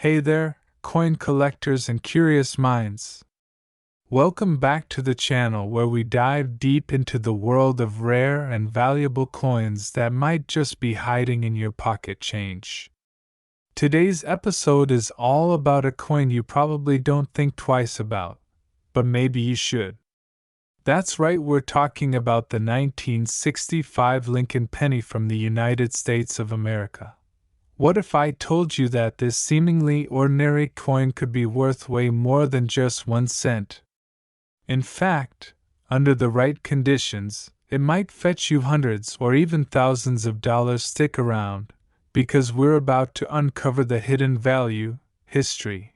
Hey there, coin collectors and curious minds. Welcome back to the channel where we dive deep into the world of rare and valuable coins that might just be hiding in your pocket change. Today's episode is all about a coin you probably don't think twice about, but maybe you should. That's right, we're talking about the 1965 Lincoln penny from the United States of America. What if I told you that this seemingly ordinary coin could be worth way more than just 1 cent? In fact, under the right conditions, it might fetch you hundreds or even thousands of dollars. Stick around, because we're about to uncover the hidden value, history,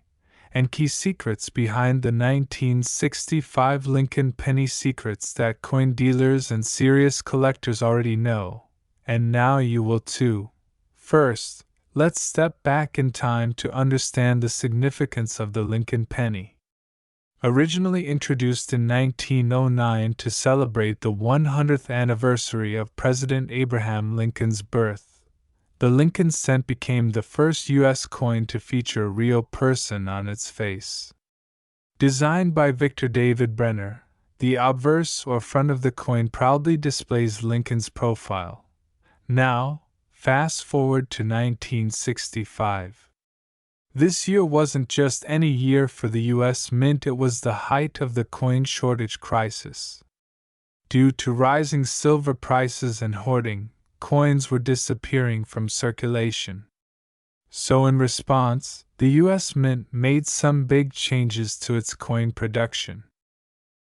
and key secrets behind the 1965 Lincoln penny, secrets that coin dealers and serious collectors already know, and now you will too. First, let's step back in time to understand the significance of the Lincoln penny. Originally introduced in 1909 to celebrate the 100th anniversary of President Abraham Lincoln's birth, the Lincoln cent became the first U.S. coin to feature a real person on its face. Designed by Victor David Brenner, the obverse or front of the coin proudly displays Lincoln's profile. Now, fast forward to 1965. This year wasn't just any year for the U.S. Mint, it was the height of the coin shortage crisis. Due to rising silver prices and hoarding, coins were disappearing from circulation. So in response, the U.S. Mint made some big changes to its coin production.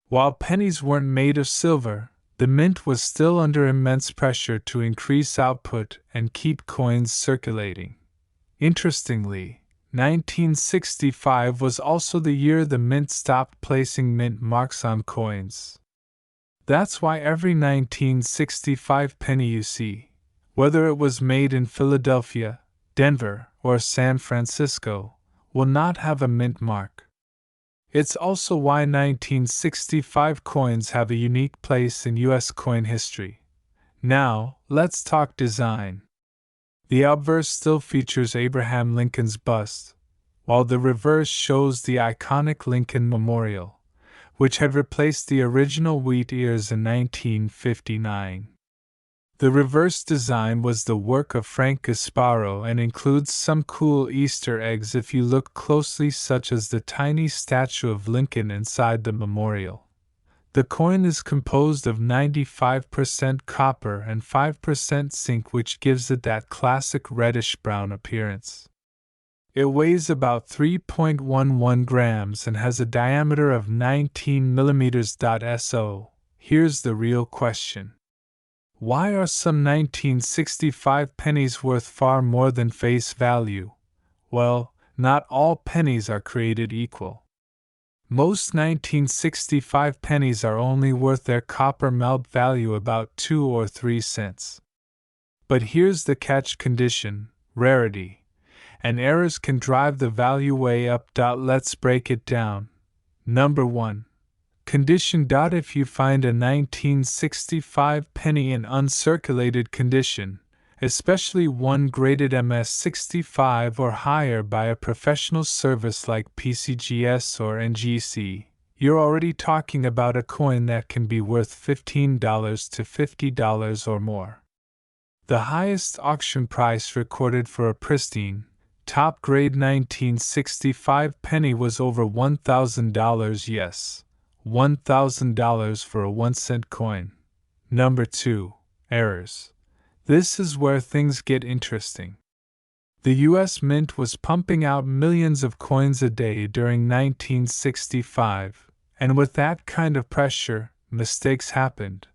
While pennies weren't made of silver, the Mint was still under immense pressure to increase output and keep coins circulating. Interestingly, 1965 was also the year the Mint stopped placing mint marks on coins. That's why every 1965 penny you see, whether it was made in Philadelphia, Denver, or San Francisco, will not have a mint mark. It's also why 1965 coins have a unique place in U.S. coin history. Now, let's talk design. The obverse still features Abraham Lincoln's bust, while the reverse shows the iconic Lincoln Memorial, which had replaced the original wheat ears in 1959. The reverse design was the work of Frank Gasparo and includes some cool Easter eggs if you look closely, such as the tiny statue of Lincoln inside the memorial. The coin is composed of 95% copper and 5% zinc, which gives it that classic reddish-brown appearance. It weighs about 3.11 grams and has a diameter of 19 mm. So, here's the real question. Why are some 1965 pennies worth far more than face value? Well, not all pennies are created equal. Most 1965 pennies are only worth their copper melt value, about 2 or 3 cents. But here's the catch condition: rarity. And errors can drive the value way up. Let's break it down. Number 1. Condition. If you find a 1965 penny in uncirculated condition, especially one graded MS65 or higher by a professional service like PCGS or NGC, you're already talking about a coin that can be worth $15 to $50 or more. The highest auction price recorded for a pristine, top-grade 1965 penny was over $1,000. Yes, $1,000 for a 1-cent coin. Number 2. Errors. This is where things get interesting. The U.S. Mint was pumping out millions of coins a day during 1965, and with that kind of pressure, mistakes happened.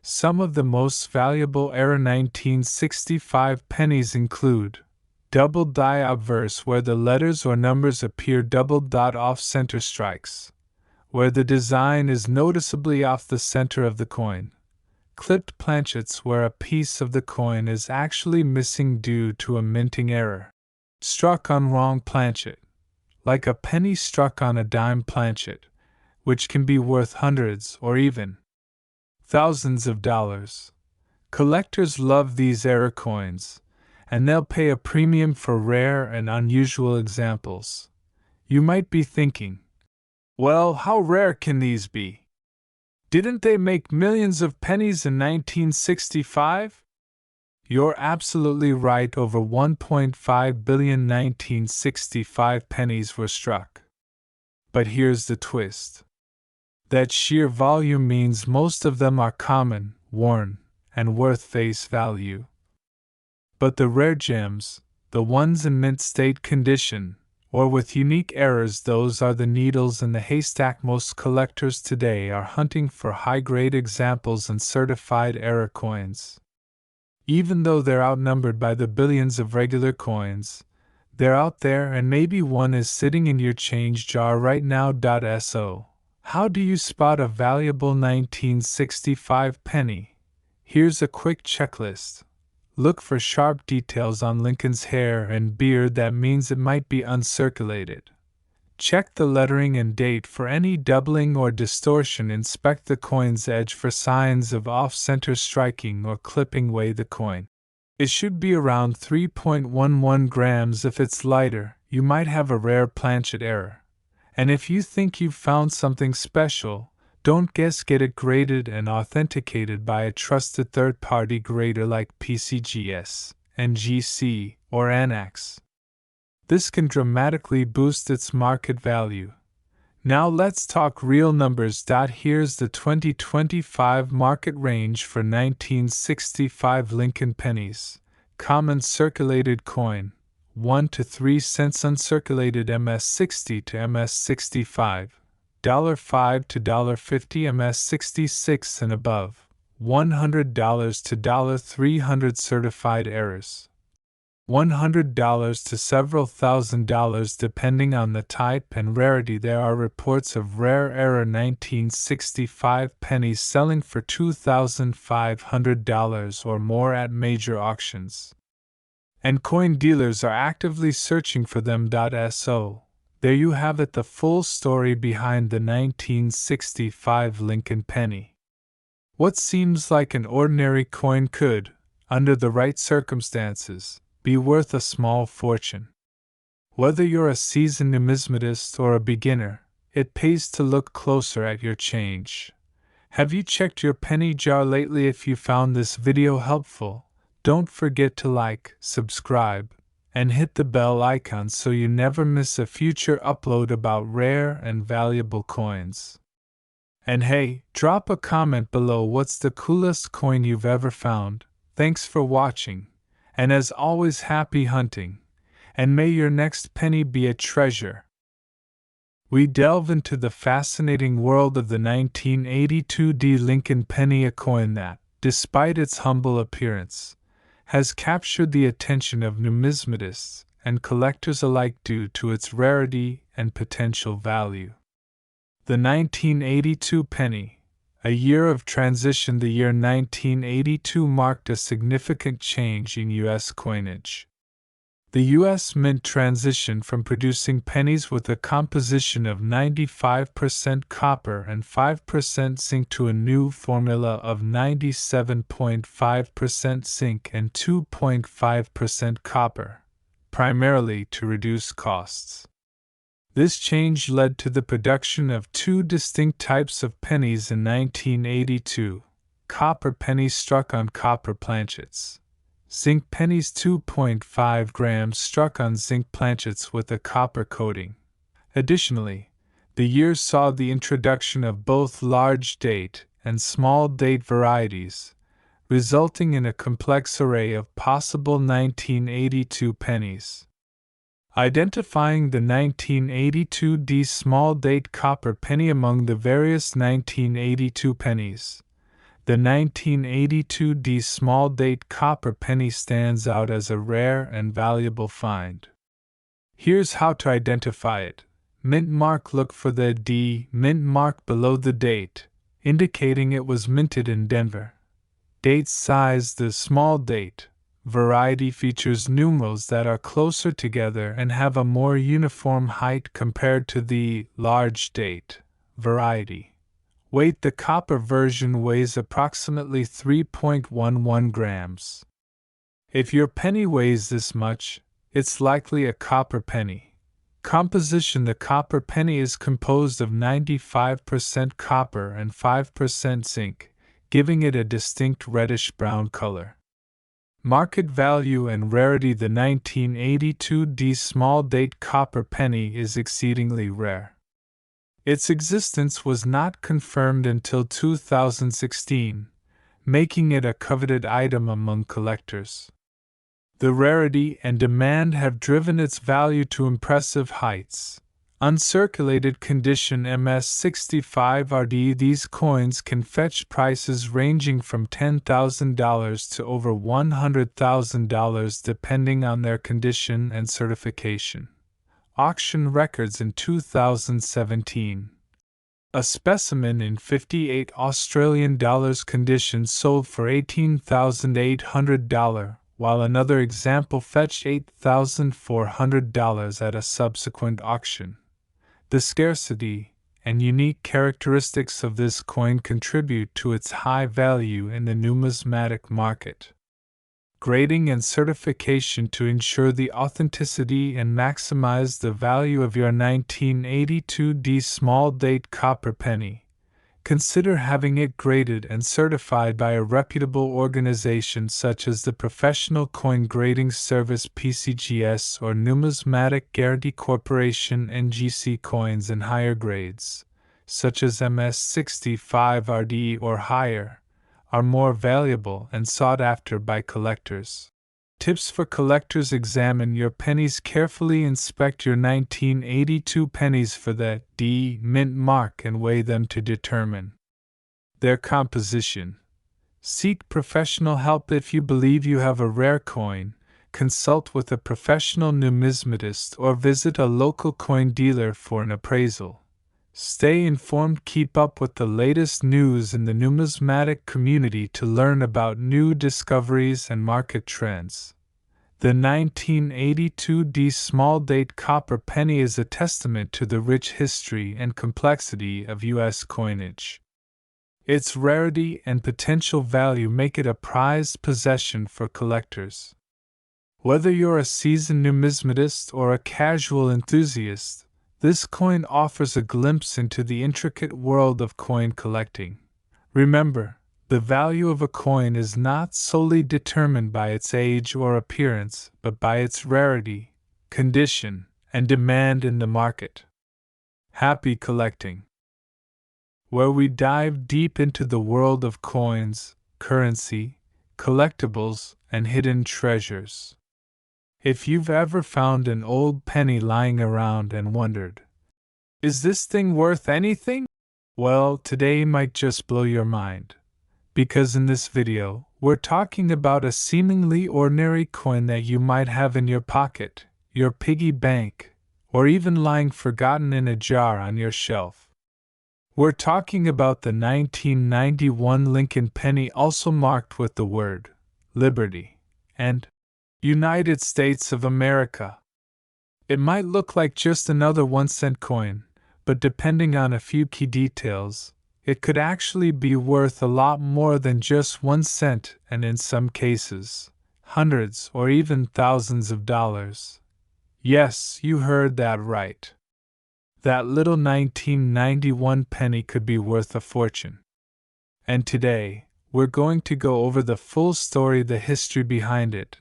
Some of the most valuable era 1965 pennies include double die obverse, where the letters or numbers appear doubled. Off-center strikes, where the design is noticeably off the center of the coin. Clipped planchets, where a piece of the coin is actually missing due to a minting error. Struck on wrong planchet, like a penny struck on a dime planchet, which can be worth hundreds or even thousands of dollars. Collectors love these error coins, and they'll pay a premium for rare and unusual examples. You might be thinking, well, how rare can these be? Didn't they make millions of pennies in 1965? You're absolutely right, over 1.5 billion 1965 pennies were struck. But here's the twist. That sheer volume means most of them are common, worn, and worth face value. But the rare gems, the ones in mint state condition, or with unique errors, those are the needles in the haystack. Most collectors today are hunting for high-grade examples and certified error coins. Even though they're outnumbered by the billions of regular coins, they're out there, and maybe one is sitting in your change jar right now. So, how do you spot a valuable 1965 penny? Here's a quick checklist. Look for sharp details on Lincoln's hair and beard, that means it might be uncirculated. Check the lettering and date for any doubling or distortion. Inspect the coin's edge for signs of off-center striking or clipping. Weigh the coin. It should be around 3.11 grams. If it's lighter, you might have a rare planchet error. And if you think you've found something special, don't guess, get it graded and authenticated by a trusted third-party grader like PCGS, NGC, or Anax. This can dramatically boost its market value. Now let's talk real numbers. Here's the 2025 market range for 1965 Lincoln pennies. Common circulated coin, 1 to 3 cents. Uncirculated MS60 to MS65. $5 to $50 MS66 and above, $100 to $300. Certified errors, $100 to several $1,000 depending on the type and rarity. There are reports of rare error 1965 pennies selling for $2,500 or more at major auctions. And coin dealers are actively searching for them. So, there you have it, the full story behind the 1965 Lincoln penny. What seems like an ordinary coin could, under the right circumstances, be worth a small fortune. Whether you're a seasoned numismatist or a beginner, it pays to look closer at your change. Have you checked your penny jar lately? If you found this video helpful, don't forget to like, subscribe, and hit the bell icon so you never miss a future upload about rare and valuable coins. And hey, drop a comment below. What's the coolest coin you've ever found? Thanks for watching, and as always, happy hunting, and may your next penny be a treasure. We delve into the fascinating world of the 1982 Lincoln penny, a coin that, despite its humble appearance, has captured the attention of numismatists and collectors alike due to its rarity and potential value. The 1982 penny, a year of transition. The year 1982 marked a significant change in U.S. coinage. The U.S. Mint transitioned from producing pennies with a composition of 95% copper and 5% zinc to a new formula of 97.5% zinc and 2.5% copper, primarily to reduce costs. This change led to the production of two distinct types of pennies in 1982: copper pennies struck on copper planchets, zinc pennies 2.5 grams struck on zinc planchets with a copper coating. Additionally, the year saw the introduction of both large date and small date varieties, resulting in a complex array of possible 1982 pennies. Identifying the 1982 small date copper penny among the various 1982 pennies, the 1982 small date copper penny stands out as a rare and valuable find. Here's how to identify it. Mint mark: look for the D mint mark below the date, indicating it was minted in Denver. Date size: the small date variety features numerals that are closer together and have a more uniform height compared to the large date variety. Weight: the copper version weighs approximately 3.11 grams. If your penny weighs this much, it's likely a copper penny. Composition: the copper penny is composed of 95% copper and 5% zinc, giving it a distinct reddish-brown color. Market value and rarity: the 1982 D small date copper penny is exceedingly rare. Its existence was not confirmed until 2016, making it a coveted item among collectors. The rarity and demand have driven its value to impressive heights. Uncirculated condition MS65RD. These coins can fetch prices ranging from $10,000 to over $100,000 depending on their condition and certification. Auction records in 2017. A specimen in 58 Australian dollars condition sold for $18,800, while another example fetched $8,400 at a subsequent auction. The scarcity and unique characteristics of this coin contribute to its high value in the numismatic market. Grading and certification: to ensure the authenticity and maximize the value of your 1982 D small date copper penny, consider having it graded and certified by a reputable organization such as the Professional Coin Grading Service (PCGS) or Numismatic Guarantee Corporation (NGC). Coins in higher grades, such as MS65RD or higher, are more valuable and sought after by collectors. Tips for collectors: examine your pennies carefully. Inspect your 1982 pennies for the D mint mark and weigh them to determine their composition. Seek professional help if you believe you have a rare coin. Consult with a professional numismatist or visit a local coin dealer for an appraisal. Stay informed. Keep up with the latest news in the numismatic community to learn about new discoveries and market trends. The 1982 D small date copper penny is a testament to the rich history and complexity of U.S. coinage. Its rarity and potential value make it a prized possession for collectors. Whether you're a seasoned numismatist or a casual enthusiast, this coin offers a glimpse into the intricate world of coin collecting. Remember, the value of a coin is not solely determined by its age or appearance, but by its rarity, condition, and demand in the market. Happy collecting! Where we dive deep into the world of coins, currency, collectibles, and hidden treasures. If you've ever found an old penny lying around and wondered, is this thing worth anything? Well, today might just blow your mind. Because in this video, we're talking about a seemingly ordinary coin that you might have in your pocket, your piggy bank, or even lying forgotten in a jar on your shelf. We're talking about the 1991 Lincoln penny, also marked with the word Liberty and United States of America. It might look like just another 1-cent coin, but depending on a few key details, it could actually be worth a lot more than just 1 cent, and in some cases, hundreds or even thousands of dollars. Yes, you heard that right. That little 1991 penny could be worth a fortune. And today, we're going to go over the full story, the history behind it,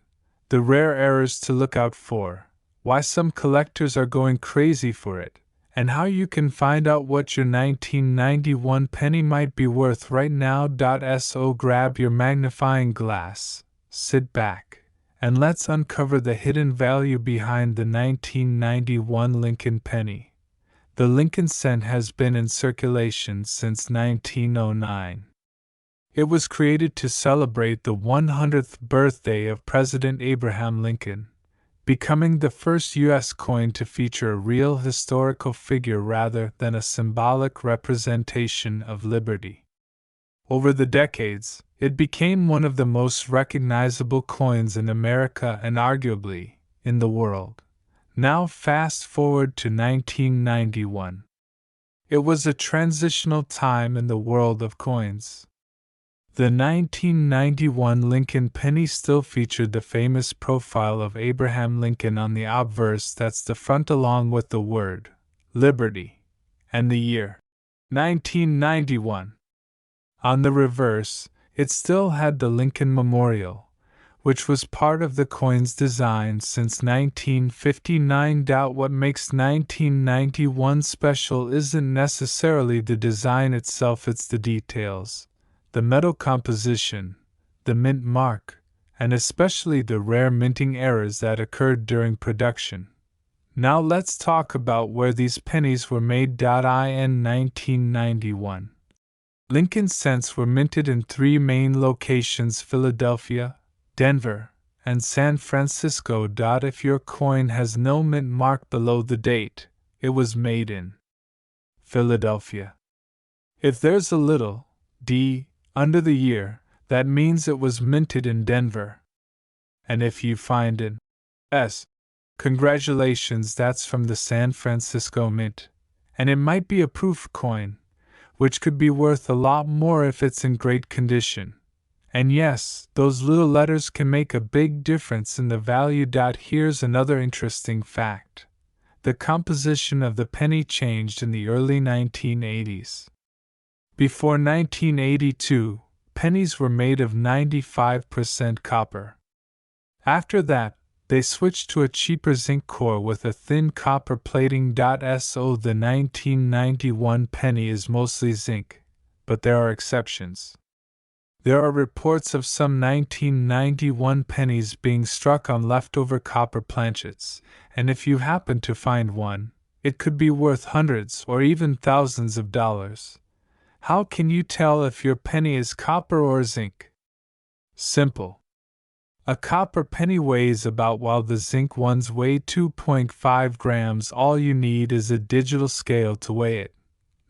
the rare errors to look out for, why some collectors are going crazy for it, and how you can find out what your 1991 penny might be worth right now. So grab your magnifying glass, sit back, and let's uncover the hidden value behind the 1991 Lincoln penny. The Lincoln cent has been in circulation since 1909. It was created to celebrate the 100th birthday of President Abraham Lincoln, becoming the first U.S. coin to feature a real historical figure rather than a symbolic representation of liberty. Over the decades, it became one of the most recognizable coins in America and arguably in the world. Now fast forward to 1991. It was a transitional time in the world of coins. The 1991 Lincoln penny still featured the famous profile of Abraham Lincoln on the obverse, that's the front, along with the word Liberty and the year 1991. On the reverse, it still had the Lincoln Memorial, which was part of the coin's design since 1959. What makes 1991 special isn't necessarily the design itself, it's the details, the metal composition, the mint mark, and especially the rare minting errors that occurred during production. Now let's talk about where these pennies were made. In 1991, Lincoln cents were minted in 3 main locations: Philadelphia, Denver, and San Francisco. If your coin has no mint mark below the date, it was made in Philadelphia. If there's a little D under the year, that means it was minted in Denver. And if you find an S, congratulations, that's from the San Francisco Mint, and it might be a proof coin, which could be worth a lot more if it's in great condition. And yes, those little letters can make a big difference in the value. Here's another interesting fact. The composition of the penny changed in the early 1980s. Before 1982, pennies were made of 95% copper. After that, they switched to a cheaper zinc core with a thin copper plating. So the 1991 penny is mostly zinc, but there are exceptions. There are reports of some 1991 pennies being struck on leftover copper planchets, and if you happen to find one, it could be worth hundreds or even thousands of dollars. How can you tell if your penny is copper or zinc? Simple. A copper penny weighs about, while the zinc ones weigh 2.5 grams. All you need is a digital scale to weigh it.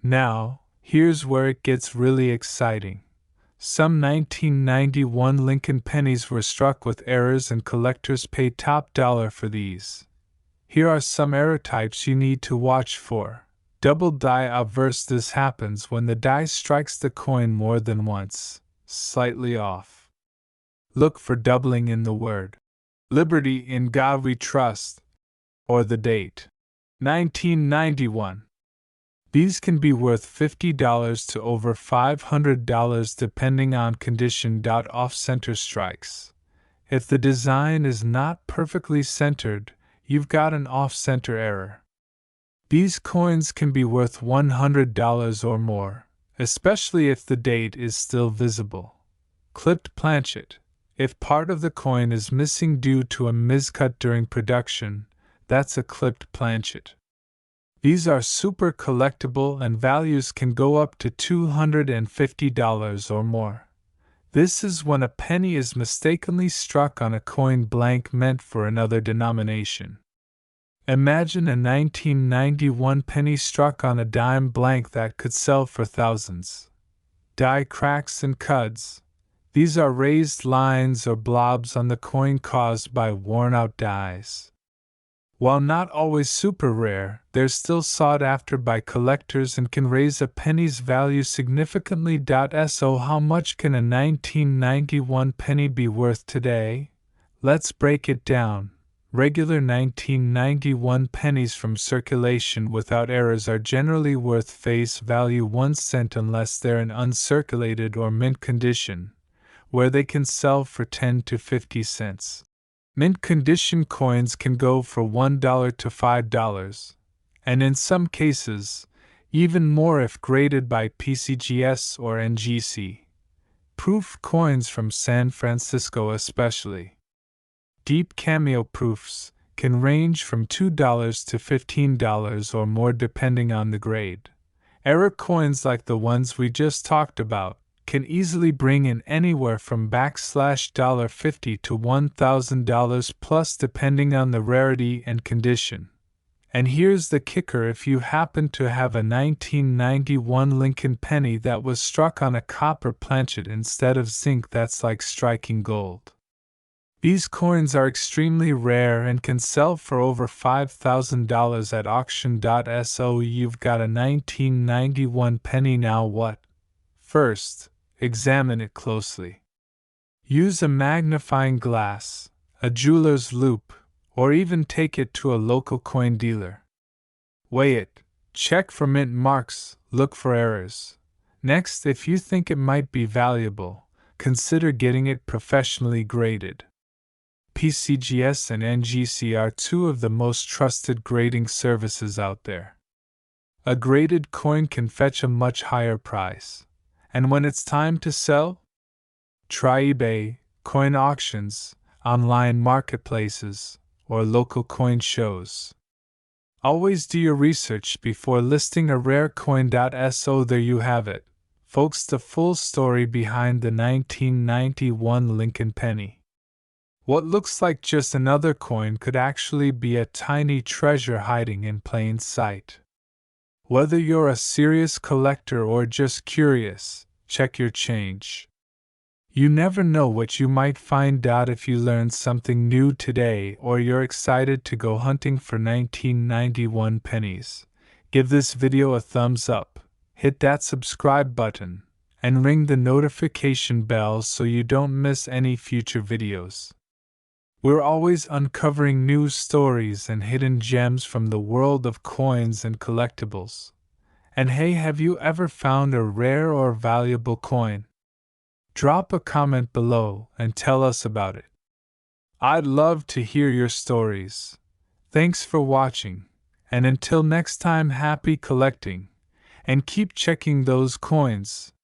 Now, here's where it gets really exciting. Some 1991 Lincoln pennies were struck with errors and collectors pay top dollar for these. Here are some error types you need to watch for. Double die obverse. This happens when the die strikes the coin more than once, slightly off. Look for doubling in the word Liberty, in God we trust, or the date 1991. These can be worth $50 to over $500 depending on condition. Off-center strikes. If the design is not perfectly centered, you've got an off-center error. These coins can be worth $100 or more, especially if the date is still visible. Clipped planchet. If part of the coin is missing due to a miscut during production, that's a clipped planchet. These are super collectible and values can go up to $250 or more. This is when a penny is mistakenly struck on a coin blank meant for another denomination. Imagine a 1991 penny struck on a dime blank that could sell for thousands. Die cracks and cuds. These are raised lines or blobs on the coin caused by worn-out dies. While not always super rare, they're still sought after by collectors and can raise a penny's value significantly. So how much can a 1991 penny be worth today? Let's break it down. Regular 1991 pennies from circulation without errors are generally worth face value 1 cent unless they're in uncirculated or mint condition, where they can sell for 10 to 50 cents. Mint condition coins can go for $1 to $5, and in some cases, even more if graded by PCGS or NGC. Proof coins from San Francisco especially. Deep cameo proofs can range from $2 to $15 or more depending on the grade. Error coins like the ones we just talked about can easily bring in anywhere from $50 to $1,000 plus depending on the rarity and condition. And here's the kicker: if you happen to have a 1991 Lincoln penny that was struck on a copper planchet instead of zinc, that's like striking gold. These coins are extremely rare and can sell for over $5,000 at auction. So you've got a 1991 penny. Now what? First, examine it closely. Use a magnifying glass, a jeweler's loupe, or even take it to a local coin dealer. Weigh it, check for mint marks, look for errors. Next, if you think it might be valuable, consider getting it professionally graded. PCGS and NGC are two of the most trusted grading services out there. A graded coin can fetch a much higher price. And when it's time to sell? Try eBay, coin auctions, online marketplaces, or local coin shows. Always do your research before listing a rare coin. So there you have it, folks, the full story behind the 1991 Lincoln penny. What looks like just another coin could actually be a tiny treasure hiding in plain sight. Whether you're a serious collector or just curious, check your change. You never know what you might find out if you learn something new today or you're excited to go hunting for 1991 pennies. Give this video a thumbs up, hit that subscribe button, and ring the notification bell so you don't miss any future videos. We're always uncovering new stories and hidden gems from the world of coins and collectibles. And hey, have you ever found a rare or valuable coin? Drop a comment below and tell us about it. I'd love to hear your stories. Thanks for watching, and until next time, happy collecting, and keep checking those coins.